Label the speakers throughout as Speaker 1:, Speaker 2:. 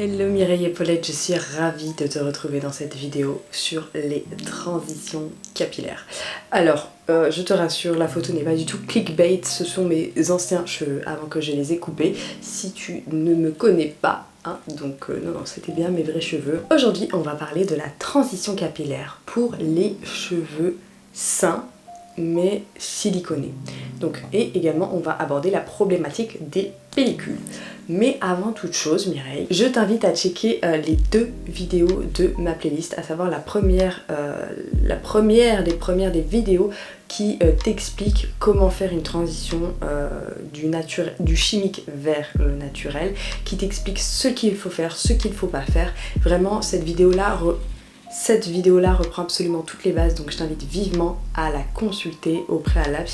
Speaker 1: Hello Mireille et Paulette, je suis ravie de te retrouver dans cette vidéo sur les transitions capillaires. Alors, je te rassure, la photo n'est pas du tout clickbait, ce sont mes anciens cheveux avant que je les ai coupés. Si tu ne me connais pas, donc non, c'était bien mes vrais cheveux. Aujourd'hui, on va parler de la transition capillaire pour les cheveux sains mais siliconés. Donc, et également, on va aborder la problématique des pellicules. Mais avant toute chose, Mireille, je t'invite à checker les deux vidéos de ma playlist, à savoir la première des vidéos qui t'explique comment faire une transition du chimique vers le naturel, qui t'explique ce qu'il faut faire, ce qu'il ne faut pas faire. Vraiment, cette vidéo-là reprend absolument toutes les bases, donc je t'invite vivement à la consulter au préalable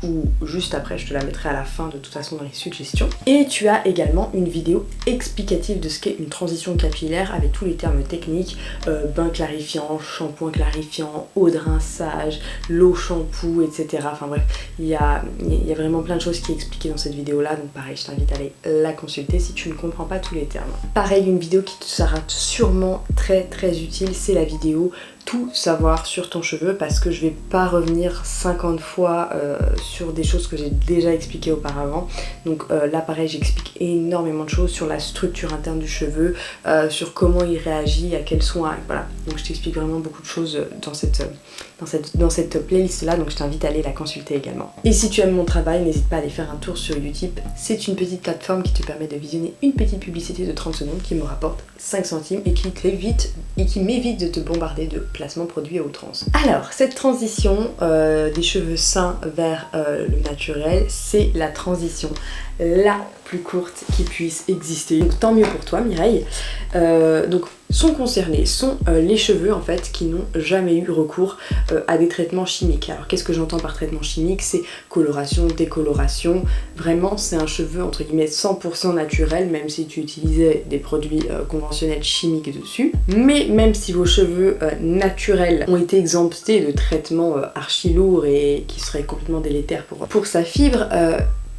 Speaker 1: ou juste après, je te la mettrai à la fin de toute façon dans les suggestions. Et tu as également une vidéo explicative de ce qu'est une transition capillaire avec tous les termes techniques, bain clarifiant, shampoing clarifiant, eau de rinçage, l'eau shampoo, etc. Enfin bref, il y a vraiment plein de choses qui sont expliquées dans cette vidéo là, donc pareil, je t'invite à aller la consulter si tu ne comprends pas tous les termes. Pareil, une vidéo qui te sera sûrement très utile, c'est la vidéo tout savoir sur ton cheveu, parce que je vais pas revenir 50 fois sur des choses que j'ai déjà expliquées auparavant. Donc là pareil, j'explique énormément de choses sur la structure interne du cheveu, sur comment il réagit, à quels soins, voilà. Donc je t'explique vraiment beaucoup de choses dans cette playlist là, donc je t'invite à aller la consulter également. Et si tu aimes mon travail, n'hésite pas à aller faire un tour sur Utip. C'est une petite plateforme qui te permet de visionner une petite publicité de 30 secondes qui me rapporte 5 centimes et qui m'évite de te bombarder de placements produits à outrance. Alors, cette transition des cheveux sains vers le naturel, c'est la transition la plus courte qui puisse exister. Donc tant mieux pour toi Mireille. Donc sont concernés les cheveux en fait qui n'ont jamais eu recours à des traitements chimiques. Alors qu'est-ce que j'entends par traitement chimique? C'est coloration, décoloration. Vraiment c'est un cheveu entre guillemets 100% naturel, même si tu utilisais des produits conventionnels chimiques dessus. Mais même si vos cheveux naturels ont été exemptés de traitements archi lourds et qui seraient complètement délétères pour sa fibre,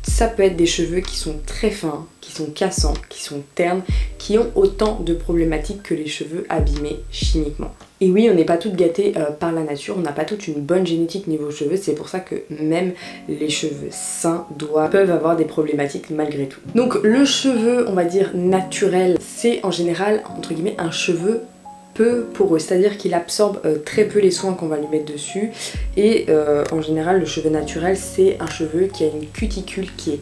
Speaker 1: ça peut être des cheveux qui sont très fins, qui sont cassants, qui sont ternes, qui ont autant de problématiques que les cheveux abîmés chimiquement. Et oui, on n'est pas toutes gâtées par la nature, on n'a pas toute une bonne génétique niveau cheveux, c'est pour ça que même les cheveux sains peuvent avoir des problématiques malgré tout. Donc le cheveu, on va dire naturel, c'est en général, entre guillemets, un cheveu peu poreux, c'est-à-dire qu'il absorbe très peu les soins qu'on va lui mettre dessus, et en général le cheveu naturel c'est un cheveu qui a une cuticule qui est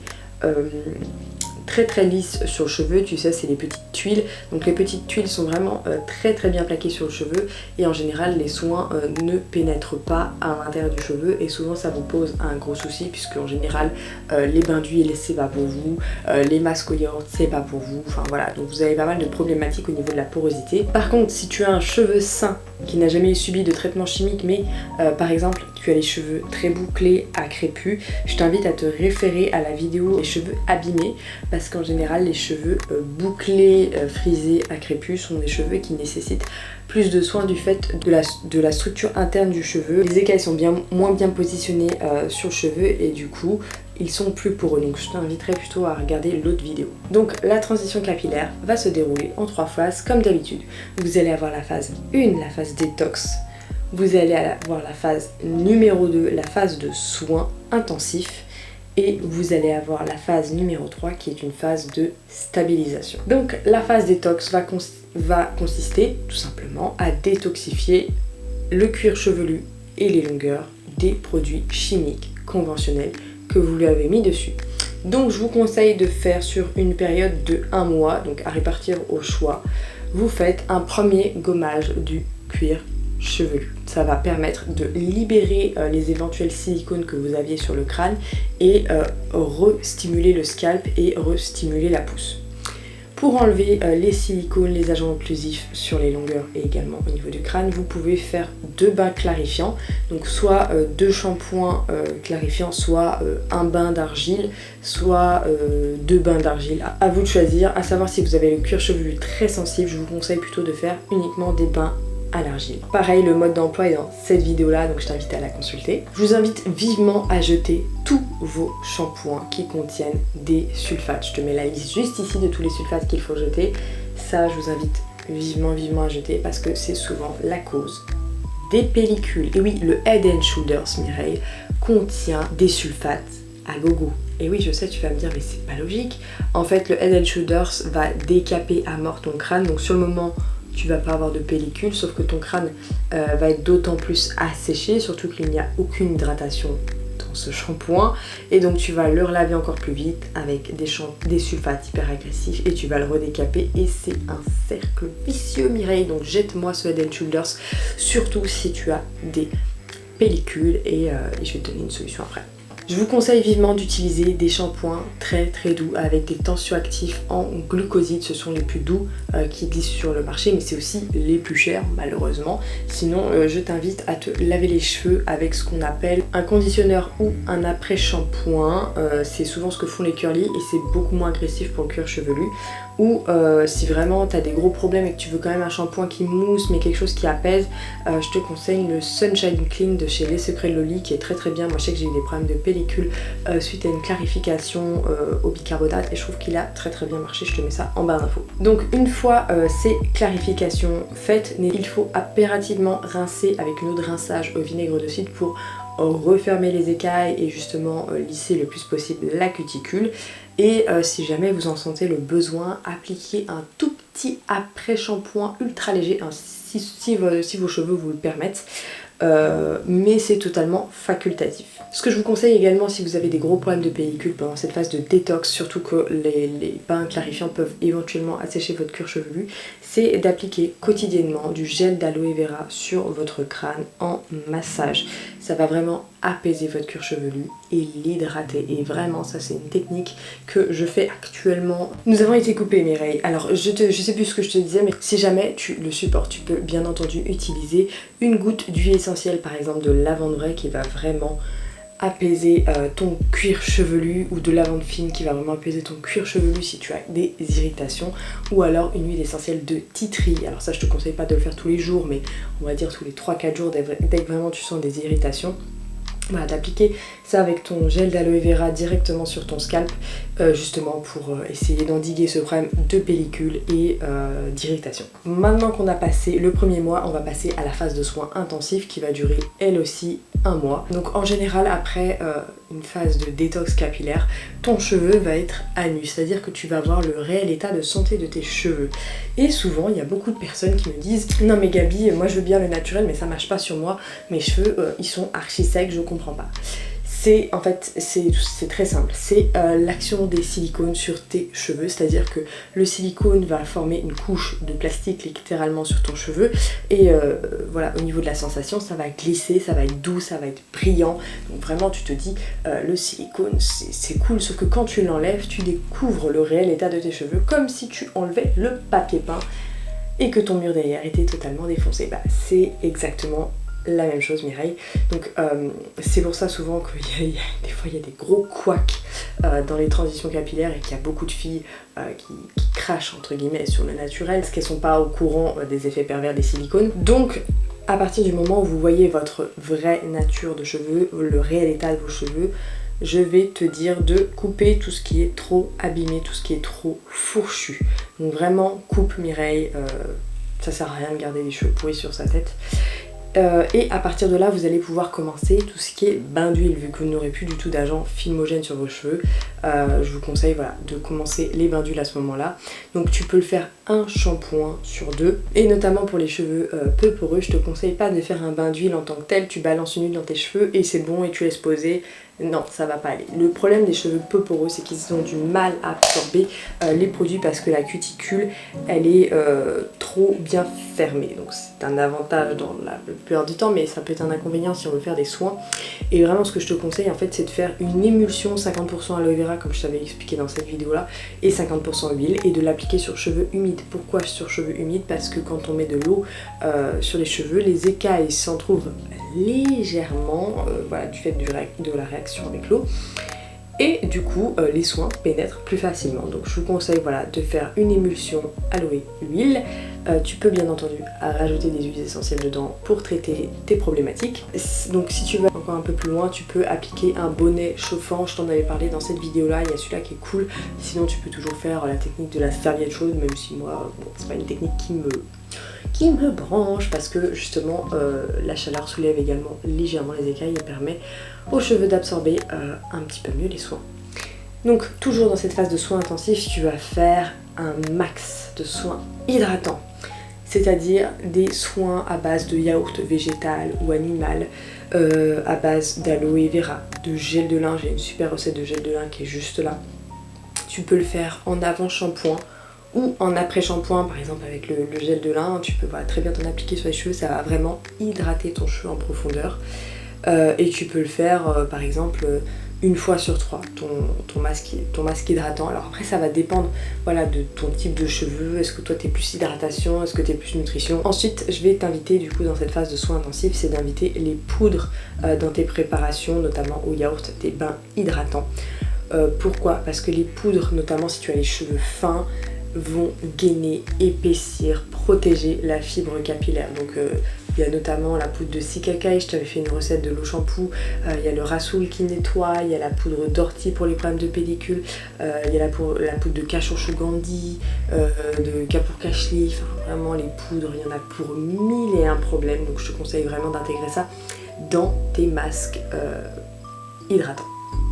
Speaker 1: très lisse sur le cheveu, tu sais, c'est les petites tuiles, donc les petites tuiles sont vraiment très bien plaquées sur le cheveu, et en général les soins ne pénètrent pas à l'intérieur du cheveu, et souvent ça vous pose un gros souci, puisque en général les bains d'huile c'est pas pour vous, les masques au yaourt c'est pas pour vous, enfin voilà, donc vous avez pas mal de problématiques au niveau de la porosité. Par contre, si tu as un cheveu sain qui n'a jamais subi de traitement chimique, mais par exemple tu as les cheveux très bouclés à crépus, je t'invite à te référer à la vidéo les cheveux abîmés, parce qu'en général les cheveux bouclés, frisés à crépus sont des cheveux qui nécessitent plus de soins du fait de la structure interne du cheveu. Les écailles sont moins bien positionnées sur le cheveu, et du coup ils sont plus poreux, donc je t'inviterai plutôt à regarder l'autre vidéo. Donc la transition capillaire va se dérouler en 3 phases comme d'habitude. Vous allez avoir la phase 1, la phase détox. Vous allez avoir la phase numéro 2, la phase de soins intensifs. Et vous allez avoir la phase numéro 3 qui est une phase de stabilisation. Donc la phase détox va consister tout simplement à détoxifier le cuir chevelu et les longueurs des produits chimiques conventionnels que vous lui avez mis dessus. Donc je vous conseille de faire sur une période de 1 mois, donc à répartir au choix. Vous faites un premier gommage du cuir chevelu. Ça va permettre de libérer les éventuels silicones que vous aviez sur le crâne et re-stimuler le scalp et re-stimuler la pousse. Pour enlever les silicones, les agents occlusifs sur les longueurs et également au niveau du crâne, vous pouvez faire 2 bains clarifiants, donc soit 2 shampoings clarifiants, soit un bain d'argile, soit 2 bains d'argile. À vous de choisir, à savoir si vous avez le cuir chevelu très sensible, je vous conseille plutôt de faire uniquement des bains à l'argile. Pareil, le mode d'emploi est dans cette vidéo là, donc je t'invite à la consulter. Je vous invite vivement à jeter tous vos shampoings qui contiennent des sulfates. Je te mets la liste juste ici de tous les sulfates qu'il faut jeter. ça je vous invite vivement à jeter parce que c'est souvent la cause des pellicules. Et oui, le Head & Shoulders, Mireille, contient des sulfates à gogo. Et oui, je sais, tu vas me dire, mais c'est pas logique. En fait, le Head & Shoulders va décaper à mort ton crâne, donc sur le moment, tu vas pas avoir de pellicule, sauf que ton crâne va être d'autant plus asséché, surtout qu'il n'y a aucune hydratation dans ce shampoing, et donc tu vas le relaver encore plus vite avec des sulfates hyper agressifs et tu vas le redécaper et c'est un cercle vicieux, Mireille. Donc jette-moi ce Head & Shoulders, surtout si tu as des pellicules et je vais te donner une solution après. Je vous conseille vivement d'utiliser des shampoings très doux avec des tensioactifs en glucoside. Ce sont les plus doux qui existent sur le marché, mais c'est aussi les plus chers malheureusement. Sinon, je t'invite à te laver les cheveux avec ce qu'on appelle un conditionneur ou un après-shampoing. C'est souvent ce que font les curly et c'est beaucoup moins agressif pour le cuir chevelu. Ou si vraiment tu as des gros problèmes et que tu veux quand même un shampoing qui mousse mais quelque chose qui apaise, je te conseille le Sunshine Clean de chez Les Secrets de Loli qui est très bien. Moi je sais que j'ai eu des problèmes de pellicule suite à une clarification au bicarbonate et je trouve qu'il a très bien marché. Je te mets ça en barre d'infos. Donc une fois ces clarifications faites, il faut impérativement rincer avec une eau de rinçage au vinaigre de cidre pour refermer les écailles et justement lisser le plus possible la cuticule. Et si jamais vous en sentez le besoin, appliquez un tout petit après-shampoing ultra léger, hein, si vos cheveux vous le permettent, mais c'est totalement facultatif. Ce que je vous conseille également si vous avez des gros problèmes de pellicule pendant cette phase de détox, surtout que les bains clarifiants peuvent éventuellement assécher votre cuir chevelu, c'est d'appliquer quotidiennement du gel d'aloe vera sur votre crâne en massage. Ça va vraiment apaiser votre cuir chevelu et l'hydrater. Et vraiment, ça c'est une technique que je fais actuellement. Nous avons été coupés, Mireille. Alors, je sais plus ce que je te disais, mais si jamais tu le supportes, tu peux bien entendu utiliser une goutte d'huile essentielle, par exemple de lavande vraie, qui va vraiment apaiser ton cuir chevelu, ou de lavande fine qui va vraiment apaiser ton cuir chevelu si tu as des irritations, ou alors une huile essentielle de tea tree. Alors ça je te conseille pas de le faire tous les jours, mais on va dire tous les 3-4 jours dès que vraiment tu sens des irritations. Voilà, d'appliquer ça avec ton gel d'aloe vera directement sur ton scalp, justement pour essayer d'endiguer ce problème de pellicule et d'irritation. Maintenant qu'on a passé le premier mois, on va passer à la phase de soins intensifs qui va durer elle aussi un mois. Donc en général après une phase de détox capillaire, ton cheveu va être à nu, c'est-à-dire que tu vas voir le réel état de santé de tes cheveux. Et souvent il y a beaucoup de personnes qui me disent non mais Gabi, moi je veux bien le naturel mais ça marche pas sur moi, mes cheveux ils sont archi secs, je comprends pas. En fait, c'est très simple, c'est l'action des silicones sur tes cheveux, c'est-à-dire que le silicone va former une couche de plastique littéralement sur ton cheveu et voilà, au niveau de la sensation, ça va glisser, ça va être doux, ça va être brillant, donc vraiment tu te dis le silicone c'est cool, sauf que quand tu l'enlèves, tu découvres le réel état de tes cheveux comme si tu enlevais le papier peint et que ton mur derrière était totalement défoncé. Bah, c'est exactement la même chose, Mireille. Donc c'est pour ça souvent que des fois il y a des gros couacs dans les transitions capillaires et qu'il y a beaucoup de filles qui crachent entre guillemets sur le naturel parce qu'elles sont pas au courant des effets pervers des silicones. Donc à partir du moment où vous voyez votre vraie nature de cheveux, le réel état de vos cheveux, je vais te dire de couper tout ce qui est trop abîmé, tout ce qui est trop fourchu. Donc vraiment coupe, Mireille, ça sert à rien de garder les cheveux pourris sur sa tête. Et à partir de là, vous allez pouvoir commencer tout ce qui est bain d'huile, vu que vous n'aurez plus du tout d'agent filmogène sur vos cheveux. Je vous conseille voilà, de commencer les bains d'huile à ce moment-là. Donc tu peux le faire un shampoing sur 2. Et notamment pour les cheveux peu poreux, je te conseille pas de faire un bain d'huile en tant que tel. Tu balances une huile dans tes cheveux et c'est bon et tu laisses poser. Non, ça va pas aller. Le problème des cheveux peu poreux, c'est qu'ils ont du mal à absorber les produits parce que la cuticule, elle est trop bien fermée. Donc c'est un avantage dans la plupart du temps, mais ça peut être un inconvénient si on veut faire des soins. Et vraiment, ce que je te conseille, en fait, c'est de faire une émulsion 50% aloe vera, comme je t'avais expliqué dans cette vidéo-là, et 50% huile, et de l'appliquer sur cheveux humides. Pourquoi sur cheveux humides? Parce que quand on met de l'eau sur les cheveux, les écailles s'entrouvent légèrement, voilà, du fait de la réaction avec l'eau. et du coup les soins pénètrent plus facilement. Donc je vous conseille voilà, de faire une émulsion aloe huile. Tu peux bien entendu rajouter des huiles essentielles dedans pour traiter tes problématiques. Donc si tu vas encore un peu plus loin, tu peux appliquer un bonnet chauffant. Je t'en avais parlé dans cette vidéo là, il y a celui-là qui est cool. Sinon tu peux toujours faire la technique de la serviette chaude, même si moi bon, c'est pas une technique qui me branche parce que justement la chaleur soulève également légèrement les écailles et permet aux cheveux d'absorber un petit peu mieux les soins. Donc toujours dans cette phase de soins intensifs, tu vas faire un max de soins hydratants, c'est-à-dire des soins à base de yaourt végétal ou animal, à base d'aloe vera, de gel de lin. J'ai une super recette de gel de lin qui est juste là. Tu peux le faire en avant-shampoing ou en après-shampoing, par exemple avec le gel de lin. Tu peux très bien t'en appliquer sur les cheveux, ça va vraiment hydrater ton cheveu en profondeur. Et tu peux le faire par exemple une fois sur 3, ton masque hydratant. Alors après ça va dépendre voilà, de ton type de cheveux. Est-ce que toi t'es plus hydratation, est-ce que t'es plus nutrition. Ensuite je vais t'inviter du coup dans cette phase de soins intensifs, c'est d'inviter les poudres dans tes préparations, notamment au yaourt, des bains hydratants. Pourquoi? Parce que les poudres, notamment si tu as les cheveux fins, vont gainer, épaissir, protéger la fibre capillaire. Donc il y a notamment la poudre de Sikakai, je t'avais fait une recette de l'eau shampoo, il y a le Rasoul qui nettoie, il y a la poudre d'ortie pour les problèmes de pellicule, il y a la poudre de Kashonshogandhi, de Kapur Kashli, enfin vraiment les poudres, il y en a pour 1001 problèmes, donc je te conseille vraiment d'intégrer ça dans tes masques hydratants.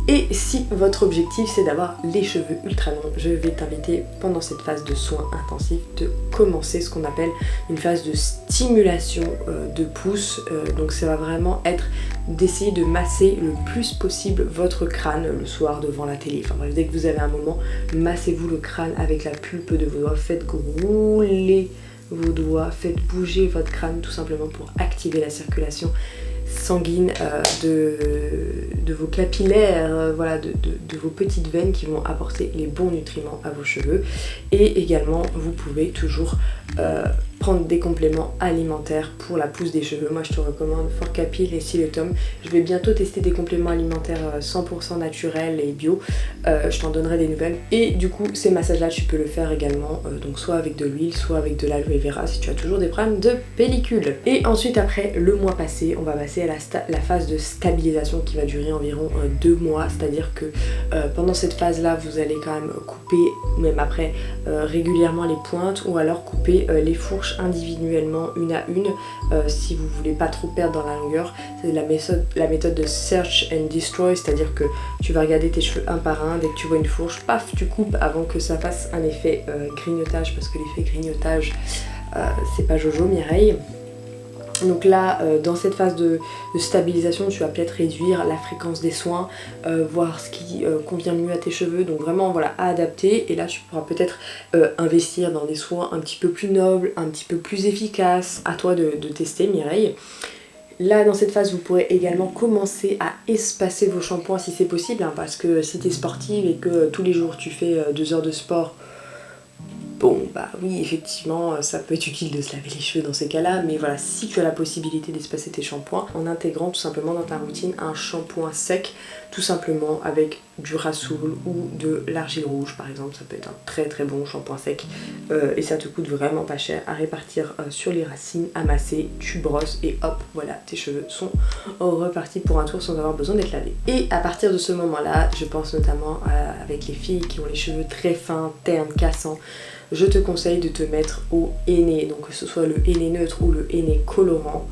Speaker 1: Et si votre objectif c'est d'avoir les cheveux ultra longs, je vais t'inviter pendant cette phase de soins intensifs de commencer ce qu'on appelle une phase de stimulation de pouce. Donc ça va vraiment être d'essayer de masser le plus possible votre crâne le soir devant la télé. Enfin bref, dès que vous avez un moment, massez-vous le crâne avec la pulpe de vos doigts, faites rouler vos doigts, faites bouger votre crâne tout simplement pour activer la circulation sanguine de vos capillaires, voilà, de vos petites veines qui vont apporter les bons nutriments à vos cheveux. Et également vous pouvez toujours prendre des compléments alimentaires pour la pousse des cheveux. Moi je te recommande Forcapil et Siletum. Je vais bientôt tester des compléments alimentaires 100% naturels et bio. Je t'en donnerai des nouvelles. Et du coup ces massages là tu peux le faire également donc soit avec de l'huile, soit avec de l'aloe vera si tu as toujours des problèmes de pellicule. Et ensuite après le mois passé, on va passer à la phase de stabilisation qui va durer environ 2 mois. C'est-à-dire que pendant cette phase là vous allez quand même couper, même après régulièrement les pointes, ou alors couper les fourches individuellement une à une si vous voulez pas trop perdre dans la longueur. C'est la méthode de search and destroy, c'est-à-dire que tu vas regarder tes cheveux un par un, dès que tu vois une fourche, paf, tu coupes avant que ça fasse un effet grignotage, parce que l'effet grignotage c'est pas Jojo Mireille. Donc là, dans cette phase de stabilisation, tu vas peut-être réduire la fréquence des soins, voir ce qui convient mieux à tes cheveux, donc vraiment voilà, à adapter. Et là, tu pourras peut-être investir dans des soins un petit peu plus nobles, un petit peu plus efficaces. À toi de tester, Mireille. Là, dans cette phase, vous pourrez également commencer à espacer vos shampoings si c'est possible, hein, parce que si tu es sportive et que tous les jours tu fais 2 heures de sport, bon bah oui effectivement ça peut être utile de se laver les cheveux dans ces cas-là, mais voilà, si tu as la possibilité d'espacer tes shampoings en intégrant tout simplement dans ta routine un shampoing sec, tout simplement avec du Rasoul ou de l'argile rouge par exemple, ça peut être un très très bon shampoing sec et ça te coûte vraiment pas cher à répartir sur les racines, à masser, tu brosses et hop voilà, tes cheveux sont repartis pour un tour sans avoir besoin d'être lavés. Et à partir de ce moment là, je pense notamment avec les filles qui ont les cheveux très fins, ternes, cassants, je te conseille de te mettre au henné, donc que ce soit le henné neutre ou le henné colorant.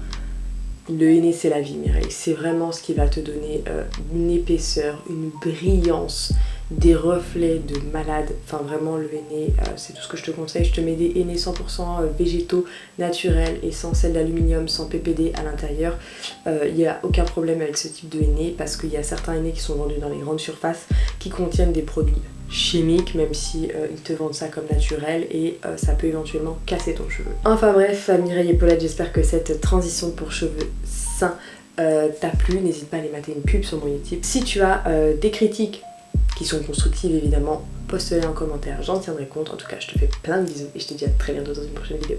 Speaker 1: Le henné c'est la vie Mireille, c'est vraiment ce qui va te donner une épaisseur, une brillance, des reflets de malade. Enfin vraiment le henné c'est tout ce que je te conseille. Je te mets des hennés 100% végétaux, naturels et sans sel d'aluminium, sans PPD à l'intérieur. Il n'y a aucun problème avec ce type de henné parce qu'il y a certains hennés qui sont vendus dans les grandes surfaces qui contiennent des produits chimiques, même si ils te vendent ça comme naturel et ça peut éventuellement casser ton cheveu. Enfin bref, Mireille et Paulette, j'espère que cette transition pour cheveux sains t'a plu. N'hésite pas à aller mater une pub sur mon YouTube. Si tu as des critiques qui sont constructives évidemment, poste-les en commentaire, j'en tiendrai compte. En tout cas, je te fais plein de bisous et je te dis à très bientôt dans une prochaine vidéo.